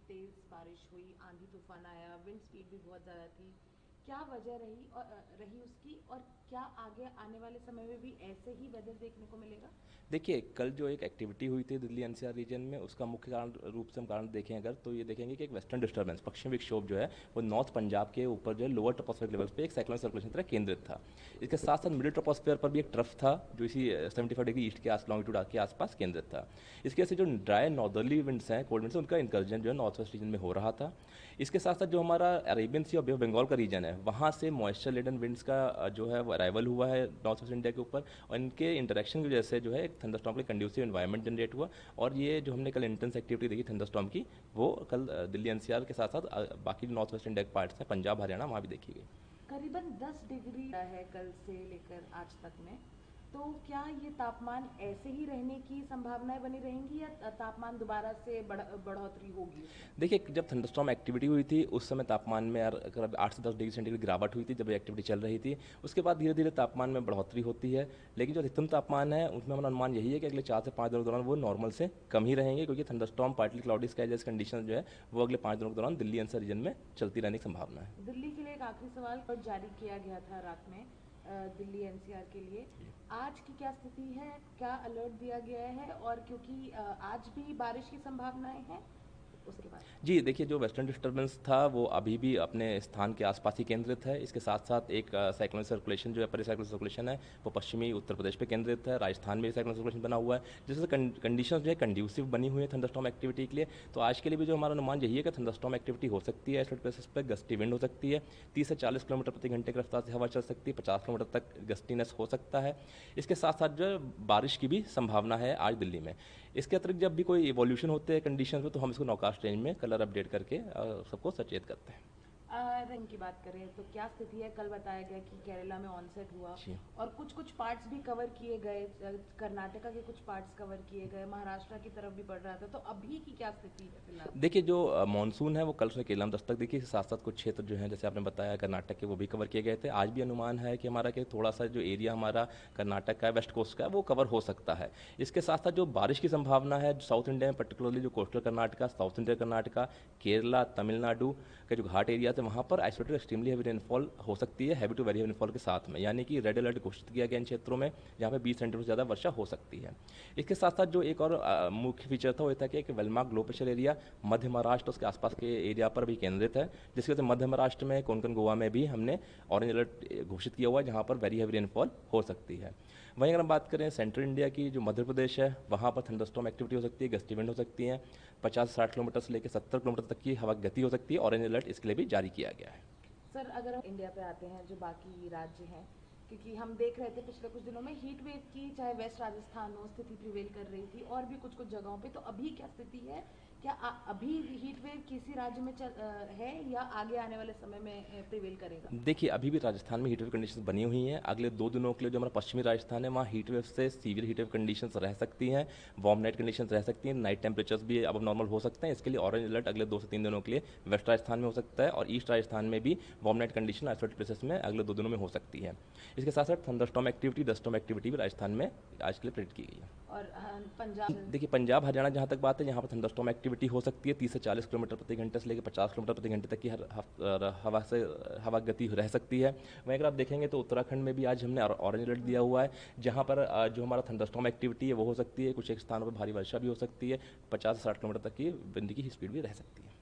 तेज बारिश हुई, आंधी तूफान आया, विंड स्पीड भी बहुत ज़्यादा थी। क्या वजह रही उसकी, और क्या आगे आने वाले समय में भी ऐसे ही वेदर देखने को मिलेगा? देखिए, कल जो एक एक्टिविटी हुई थी दिल्ली एनसीआर रीजन में, उसका मुख्य कारण रूप से हम कारण देखें अगर, तो ये देखेंगे कि एक वेस्टर्न डिस्टर्बेंस, पश्चिमी विक्षोभ जो है वो नॉर्थ पंजाब के ऊपर जो है लोअर ट्रोपोस्फेरिक लेवल्स पे एक साइक्लोनिक सर्कुलेशन की तरह केंद्रित था। इसके साथ साथ मिडिल ट्रोपोस्फेयर पर भी एक ट्रफ था जो इसी 75 डिग्री ईस्ट के लॉन्गिट्यूड के आसपास केंद्रित था। इसके वजह से जो ड्राई नॉर्दर्ली विंड्स हैं, कोल्ड विंड्स, उनका इंकर्जन जो है नॉर्थ वेस्ट रीजन में हो रहा था। इसके साथ साथ जो हमारा अरेबियन सी और बे ऑफ बंगाल का रीजन है, वहाँ से मॉइस्चर लेडन विंड्स का जो है वो अराइवल हुआ है नॉर्थ वेस्ट इंडिया के ऊपर, और इनके इंटरेक्शन की वजह से जो है एक थंडरस्टॉर्म के कंड्यूसिव एनवायरनमेंट जनरेट हुआ। और ये जो हमने कल इंटेंस एक्टिविटी देखी थंडरस्टॉर्म की, वो कल दिल्ली एनसीआर के साथ साथ बाकी नॉर्थ वेस्ट इंडिया के पार्ट्स हैं, पंजाब हरियाणा, वहाँ भी देखी गई। करीबन 10 डिग्री है कल से लेकर आज तक में। तो क्या ये तापमान ऐसे ही रहने की संभावनाएं बनी रहेंगी, या तापमान दोबारा से बढ़ोतरी होगी उसमें? देखिए, जब थंडरस्टॉर्म एक्टिविटी हुई थी उस समय तापमान में यार करीब 8 से 10 डिग्री सेंटीग्रेड गिरावट हुई थी जब ये एक्टिविटी चल रही थी। उसके बाद धीरे धीरे तापमान में बढ़ोतरी होती है, लेकिन जो अधिकतम तापमान है उसमें हमारा अनुमान यही है कि अगले 4 से 5 दिनों के दौरान वो नॉर्मल से कम ही रहेंगे, क्योंकि थंडरस्टॉर्म पार्टली क्लाउडी स्काई जैसी कंडीशन जो है वो अगले 5 दिनों के दौरान दिल्ली एनसीआर रीजन में चलती रहने की संभावना है। दिल्ली के लिए एक आखिरी सवाल और जारी किया गया था रात में, दिल्ली एनसीआर के लिए आज की क्या स्थिति है, क्या अलर्ट दिया गया है? और क्योंकि आज भी बारिश की संभावनाएं हैं, उसके बाद। जी, देखिए, जो वेस्टर्न डिस्टर्बेंस था वो अभी भी अपने स्थान के आसपास ही केंद्रित है। इसके साथ साथ एक साइक्लोनिक सर्कुलेशन जो है, परिसाइक्लोनिक सर्कुलेशन है, वो पश्चिमी उत्तर प्रदेश पे केंद्रित है। राजस्थान में भी साइक्लोनिक सर्कुलेशन बना हुआ है, जिससे कंडीशन जो है कंड्यूसिव बनी हुई है थंडरस्टॉर्म एक्टिविटी के लिए। तो आज के लिए भी जो हमारा अनुमान यही है कि थंडरस्टॉर्म एक्टिविटी हो सकती है, आइसोलेटेड प्लेसेस पर गस्टी विंड हो सकती है, 30 से 40 किलोमीटर प्रति घंटे की रफ्तार से हवा चल सकती है, 50 किलोमीटर तक गस्टीनेस हो सकता है। इसके साथ साथ जो है बारिश की भी संभावना है आज दिल्ली में। इसके अतिरिक्त जब भी कोई इवोल्यूशन होते हैं कंडीशन में, तो हम इसको नौकास्ट रेंज में कलर अपडेट करके सबको सचेत करते हैं। रंग की बात करें तो क्या स्थिति है? कल बताया गया कि केरला में ऑनसेट हुआ जी। और कुछ कुछ पार्ट्स भी कवर किए गए, कर्नाटका के कुछ पार्ट्स कवर किए गए, महाराष्ट्र की तरफ भी पड़ रहा था। तो अभी की क्या स्थिति है फिलहाल? देखिए, जो मानसून है वो कल से केरला में दस्तक देखी, साथ साथ कुछ क्षेत्र जो हैं जैसे आपने बताया कर्नाटक के, वो भी कवर किए गए थे। आज भी अनुमान है कि हमारा कि थोड़ा सा जो एरिया हमारा कर्नाटक का है, वेस्ट कोस्ट का है, वो कवर हो सकता है। इसके साथ साथ जो बारिश की संभावना है साउथ इंडिया में, पर्टिकुलरली जो coastal Karnataka, south India Karnataka, Kerala, Tamil Nadu के जो घाट एरिया थे, वहाँ पर आइसोलेटेड एक्सट्रीमली हैवी रेनफॉल हो सकती है, heavy to very heavy rainfall के साथ में, यानी कि रेड अलर्ट घोषित किया गया इन क्षेत्रों में जहाँ पे 20 सेंटीमीटर से ज़्यादा वर्षा हो सकती है। इसके साथ साथ जो एक और मुख्य फीचर था वो था कि एक वेलमार्क लो प्रेशर एरिया मध्य महाराष्ट्र उसके आसपास के एरिया पर भी केंद्रित है, जिसकी वजह से मध्य महाराष्ट्र में, कोंकण, गोवा में भी हमने ऑरेंज अलर्ट घोषित किया हुआ है, जहाँ पर वेरी हैवी रेनफॉल हो सकती है। वहीं अगर हम बात करें सेंट्रल इंडिया की, जो मध्य प्रदेश है, वहाँ पर थंडरस्टॉर्म एक्टिविटी हो सकती है, गस्टी विंड हो सकती है, 50 से 60 किलोमीटर से लेकर 70 किलोमीटर तक की हवा की गति हो सकती है। ऑरेंज अलर्ट इसके लिए भी जारी किया गया है। सर, अगर हम इंडिया पे आते हैं, जो बाकी राज्य हैं, क्योंकि हम देख रहे थे पिछले कुछ दिनों में हीट वेव की, चाहे वेस्ट राजस्थान हो, स्थिति प्रिवेल कर रही थी, और भी कुछ कुछ जगहों पे। तो अभी क्या स्थिति है? क्या अभी हीट वेव किसी राज्य में है, या आगे आने वाले समय में प्रिवेल करेगा? देखिए, अभी भी राजस्थान में हीट वेव कंडीशंस बनी हुई हैं। अगले 2 दिनों के लिए जो हमारा पश्चिमी राजस्थान है, वहाँ हीट वेव से सीवियर हीट वेव कंडीशंस रह सकती हैं, वार्म नाइट कंडीशंस रह सकती हैं, नाइट टेम्परेचर्स भी अब नॉर्मल हो सकते हैं। इसके लिए ऑरेंज अलर्ट अगले 2 से 3 दिनों के लिए वेस्ट राजस्थान में हो सकता है, और ईस्ट राजस्थान में भी warm night condition isolated places में अगले 2 दिनों में हो सकती है। इसके साथ साथ थंडरस्टॉर्म एक्टिविटी, डस्टॉर्म एक्टिविटी भी राजस्थान में आज के लिए प्रेडिक्ट की गई है। और पंजाब? देखिए, पंजाब हरियाणा जहाँ तक बात है, यहाँ पर थंडरस्टॉर्म एक्टिविटी हो सकती है, 30 से 40 किलोमीटर प्रति घंटे से लेकर 50 किलोमीटर प्रति घंटे तक की हवा गति रह सकती है। वहीं अगर आप देखेंगे तो उत्तराखंड में भी आज हमने ऑरेंज अलर्ट दिया हुआ है, जहाँ पर जो हमारा थंडरस्टॉर्म एक्टिविटी है वो हो सकती है, कुछ एक स्थानों पर भारी वर्षा भी हो सकती है, 50 से 60 किलोमीटर तक की विंड की स्पीड भी रह सकती है।